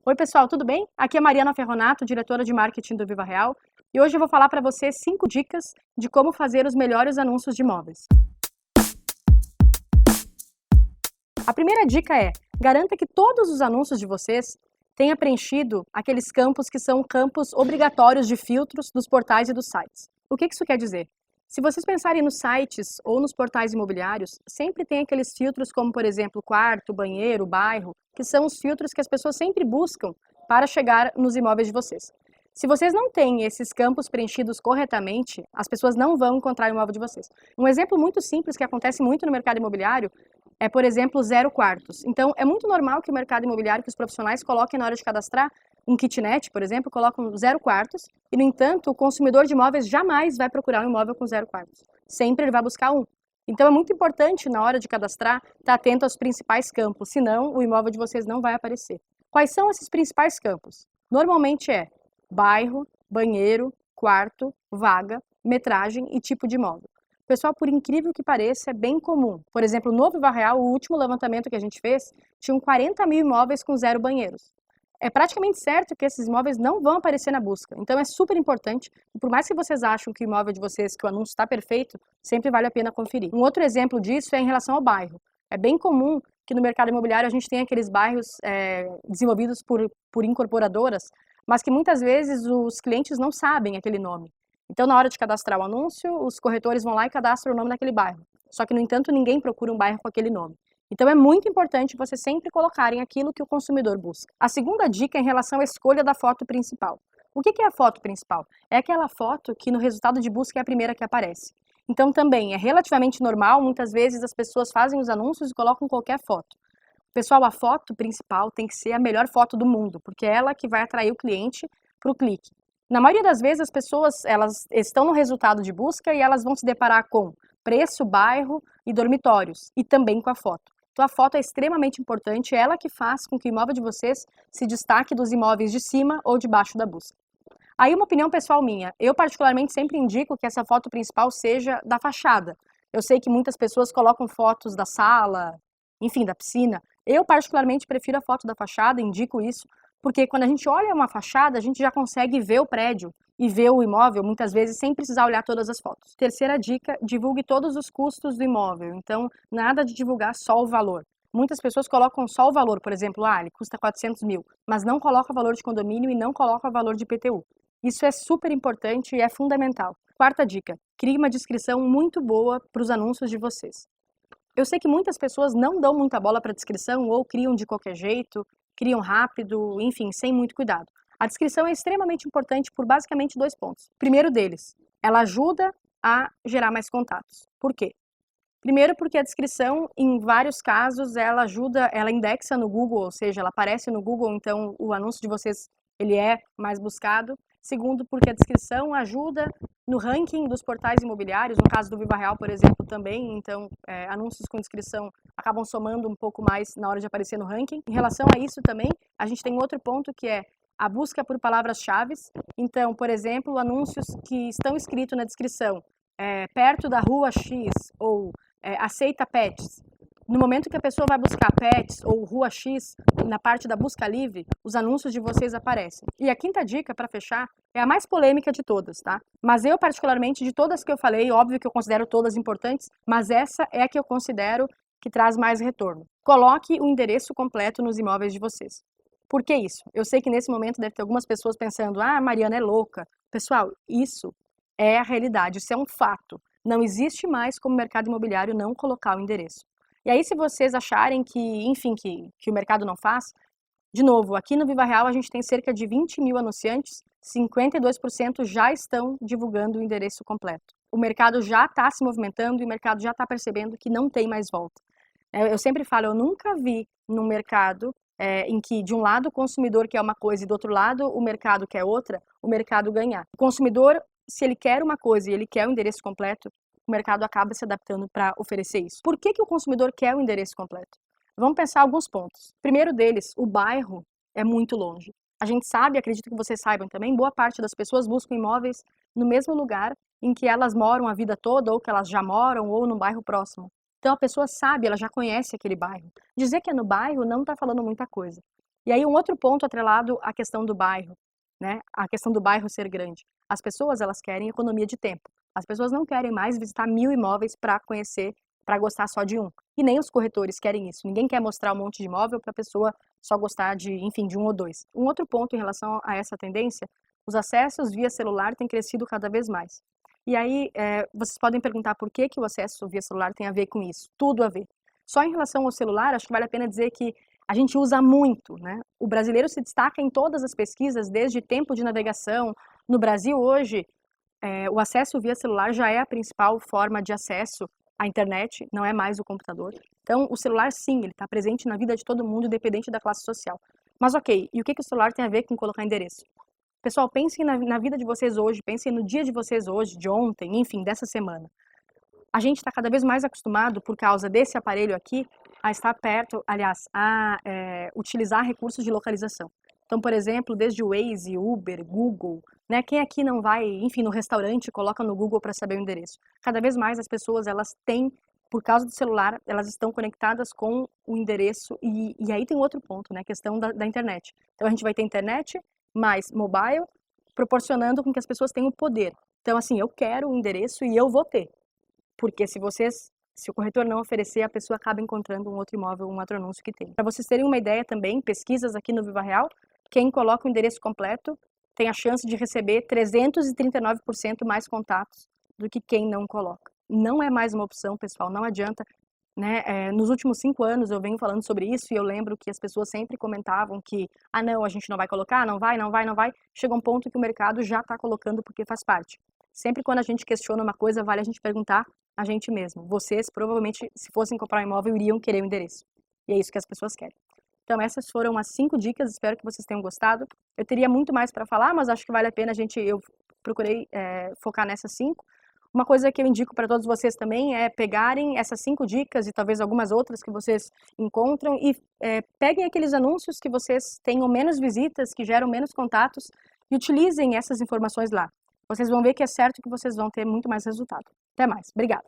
Oi pessoal, tudo bem? Aqui é Mariana Ferronato, diretora de marketing do Viva Real, e hoje eu vou falar para você 5 dicas de como fazer os melhores anúncios de imóveis. A primeira dica é: garanta que todos os anúncios de vocês tenham preenchido aqueles campos que são campos obrigatórios de filtros dos portais e dos sites. O que isso quer dizer? Se vocês pensarem nos sites ou nos portais imobiliários, sempre tem aqueles filtros como, por exemplo, quarto, banheiro, bairro, que são os filtros que as pessoas sempre buscam para chegar nos imóveis de vocês. Se vocês não têm esses campos preenchidos corretamente, as pessoas não vão encontrar o imóvel de vocês. Um exemplo muito simples que acontece muito no mercado imobiliário é, por exemplo, 0 quartos. Então, é muito normal que o mercado imobiliário, que os profissionais coloquem na hora de cadastrar um kitnet, por exemplo, colocam 0 quartos, e, no entanto, o consumidor de imóveis jamais vai procurar um imóvel com 0 quartos. Sempre ele vai buscar um. Então, é muito importante, na hora de cadastrar, estar atento aos principais campos, senão o imóvel de vocês não vai aparecer. Quais são esses principais campos? Normalmente é bairro, banheiro, quarto, vaga, metragem e tipo de imóvel. Pessoal, por incrível que pareça, é bem comum. Por exemplo, no Viva Real, o último levantamento que a gente fez, tinham 40 mil imóveis com 0 banheiros. É praticamente certo que esses imóveis não vão aparecer na busca. Então é super importante, e por mais que vocês acham que o imóvel de vocês, que o anúncio está perfeito, sempre vale a pena conferir. Um outro exemplo disso é em relação ao bairro. É bem comum que no mercado imobiliário a gente tenha aqueles bairros desenvolvidos por incorporadoras, mas que muitas vezes os clientes não sabem aquele nome. Então, na hora de cadastrar o anúncio, os corretores vão lá e cadastram o nome daquele bairro. Só que, no entanto, ninguém procura um bairro com aquele nome. Então, é muito importante vocês sempre colocarem aquilo que o consumidor busca. A segunda dica é em relação à escolha da foto principal. O que é a foto principal? É aquela foto que no resultado de busca é a primeira que aparece. Então, também é relativamente normal, muitas vezes as pessoas fazem os anúncios e colocam qualquer foto. Pessoal, a foto principal tem que ser a melhor foto do mundo, porque é ela que vai atrair o cliente para o clique. Na maioria das vezes, as pessoas elas estão no resultado de busca e elas vão se deparar com preço, bairro e dormitórios, e também com a foto. Então, a foto é extremamente importante, é ela que faz com que o imóvel de vocês se destaque dos imóveis de cima ou de baixo da busca. Aí, uma opinião pessoal minha, eu particularmente sempre indico que essa foto principal seja da fachada. Eu sei que muitas pessoas colocam fotos da sala, enfim, da piscina. Eu particularmente prefiro a foto da fachada, indico isso, porque quando a gente olha uma fachada, a gente já consegue ver o prédio e ver o imóvel, muitas vezes, sem precisar olhar todas as fotos. Terceira dica, divulgue todos os custos do imóvel. Então, nada de divulgar só o valor. Muitas pessoas colocam só o valor, por exemplo, ele custa 400 mil, mas não coloca o valor de condomínio e não coloca o valor de IPTU. Isso é super importante e é fundamental. Quarta dica, crie uma descrição muito boa para os anúncios de vocês. Eu sei que muitas pessoas não dão muita bola para a descrição ou criam de qualquer jeito, criam rápido, enfim, sem muito cuidado. A descrição é extremamente importante por basicamente 2 pontos. Primeiro deles, ela ajuda a gerar mais contatos. Por quê? Primeiro porque a descrição, em vários casos, ela ajuda, ela indexa no Google, ou seja, ela aparece no Google, então o anúncio de vocês ele é mais buscado. Segundo, porque a descrição ajuda no ranking dos portais imobiliários, no caso do Viva Real, por exemplo, também. Então, anúncios com descrição acabam somando um pouco mais na hora de aparecer no ranking. Em relação a isso também, a gente tem outro ponto que é a busca por palavras-chave. Então, por exemplo, anúncios que estão escritos na descrição, perto da rua X ou aceita pets. No momento que a pessoa vai buscar pets ou rua X, na parte da busca livre, os anúncios de vocês aparecem. E a quinta dica, para fechar, é a mais polêmica de todas, tá? Mas eu, particularmente, de todas que eu falei, óbvio que eu considero todas importantes, mas essa é a que eu considero que traz mais retorno. Coloque o endereço completo nos imóveis de vocês. Por que isso? Eu sei que nesse momento deve ter algumas pessoas pensando, a Mariana é louca. Pessoal, isso é a realidade, isso é um fato. Não existe mais como mercado imobiliário não colocar o endereço. E aí, se vocês acharem que, enfim, que o mercado não faz, de novo, aqui no Viva Real a gente tem cerca de 20 mil anunciantes, 52% já estão divulgando o endereço completo. O mercado já está se movimentando e o mercado já está percebendo que não tem mais volta. Eu sempre falo, eu nunca vi num mercado em que de um lado o consumidor quer uma coisa e do outro lado o mercado quer outra, o mercado ganhar. O consumidor, se ele quer uma coisa e ele quer o endereço completo, o mercado acaba se adaptando para oferecer isso. Por que o consumidor quer o endereço completo? Vamos pensar alguns pontos. Primeiro deles, o bairro é muito longe. A gente sabe, acredito que vocês saibam também, boa parte das pessoas buscam imóveis no mesmo lugar em que elas moram a vida toda, ou que elas já moram, ou no bairro próximo. Então a pessoa sabe, ela já conhece aquele bairro. Dizer que é no bairro não está falando muita coisa. E aí um outro ponto atrelado à questão do bairro, né? A questão do bairro ser grande. As pessoas, elas querem economia de tempo. As pessoas não querem mais visitar 1000 imóveis para conhecer, para gostar só de um. E nem os corretores querem isso. Ninguém quer mostrar um monte de imóvel para a pessoa só gostar de, enfim, de um ou dois. Um outro ponto em relação a essa tendência, os acessos via celular têm crescido cada vez mais. E aí, vocês podem perguntar por que o acesso via celular tem a ver com isso. Tudo a ver. Só em relação ao celular, acho que vale a pena dizer que a gente usa muito, né? O brasileiro se destaca em todas as pesquisas, desde tempo de navegação. No Brasil, hoje, o acesso via celular já é a principal forma de acesso à internet, não é mais o computador. Então, o celular, sim, ele está presente na vida de todo mundo, independente da classe social. Mas, ok, e o que o celular tem a ver com colocar endereço? Pessoal, pensem na vida de vocês hoje, pensem no dia de vocês hoje, de ontem, enfim, dessa semana. A gente está cada vez mais acostumado, por causa desse aparelho aqui, a estar perto, aliás, a utilizar recursos de localização. Então, por exemplo, desde o Waze, Uber, Google, né? Quem aqui não vai, enfim, no restaurante, coloca no Google para saber o endereço? Cada vez mais as pessoas, elas têm, por causa do celular, elas estão conectadas com o endereço e aí tem outro ponto, né? A questão da internet. Então, a gente vai ter internet mais mobile, proporcionando com que as pessoas tenham poder. Então, assim, eu quero o endereço e eu vou ter. Porque se o corretor não oferecer, a pessoa acaba encontrando um outro imóvel, um outro anúncio que tem. Para vocês terem uma ideia também, pesquisas aqui no Viva Real, quem coloca o endereço completo tem a chance de receber 339% mais contatos do que quem não coloca. Não é mais uma opção, pessoal, não adianta. Né? Nos últimos 5 anos eu venho falando sobre isso e eu lembro que as pessoas sempre comentavam que não, a gente não vai colocar, não vai. Chega um ponto que o mercado já está colocando porque faz parte. Sempre quando a gente questiona uma coisa, vale a gente perguntar a gente mesmo. Vocês, provavelmente, se fossem comprar um imóvel, iriam querer o endereço. E é isso que as pessoas querem. Então, essas foram as 5 dicas, espero que vocês tenham gostado. Eu teria muito mais para falar, mas acho que vale a pena eu procurei focar nessas 5. Uma coisa que eu indico para todos vocês também é pegarem essas 5 dicas e talvez algumas outras que vocês encontram e peguem aqueles anúncios que vocês tenham menos visitas, que geram menos contatos e utilizem essas informações lá. Vocês vão ver que é certo que vocês vão ter muito mais resultado. Até mais. Obrigada.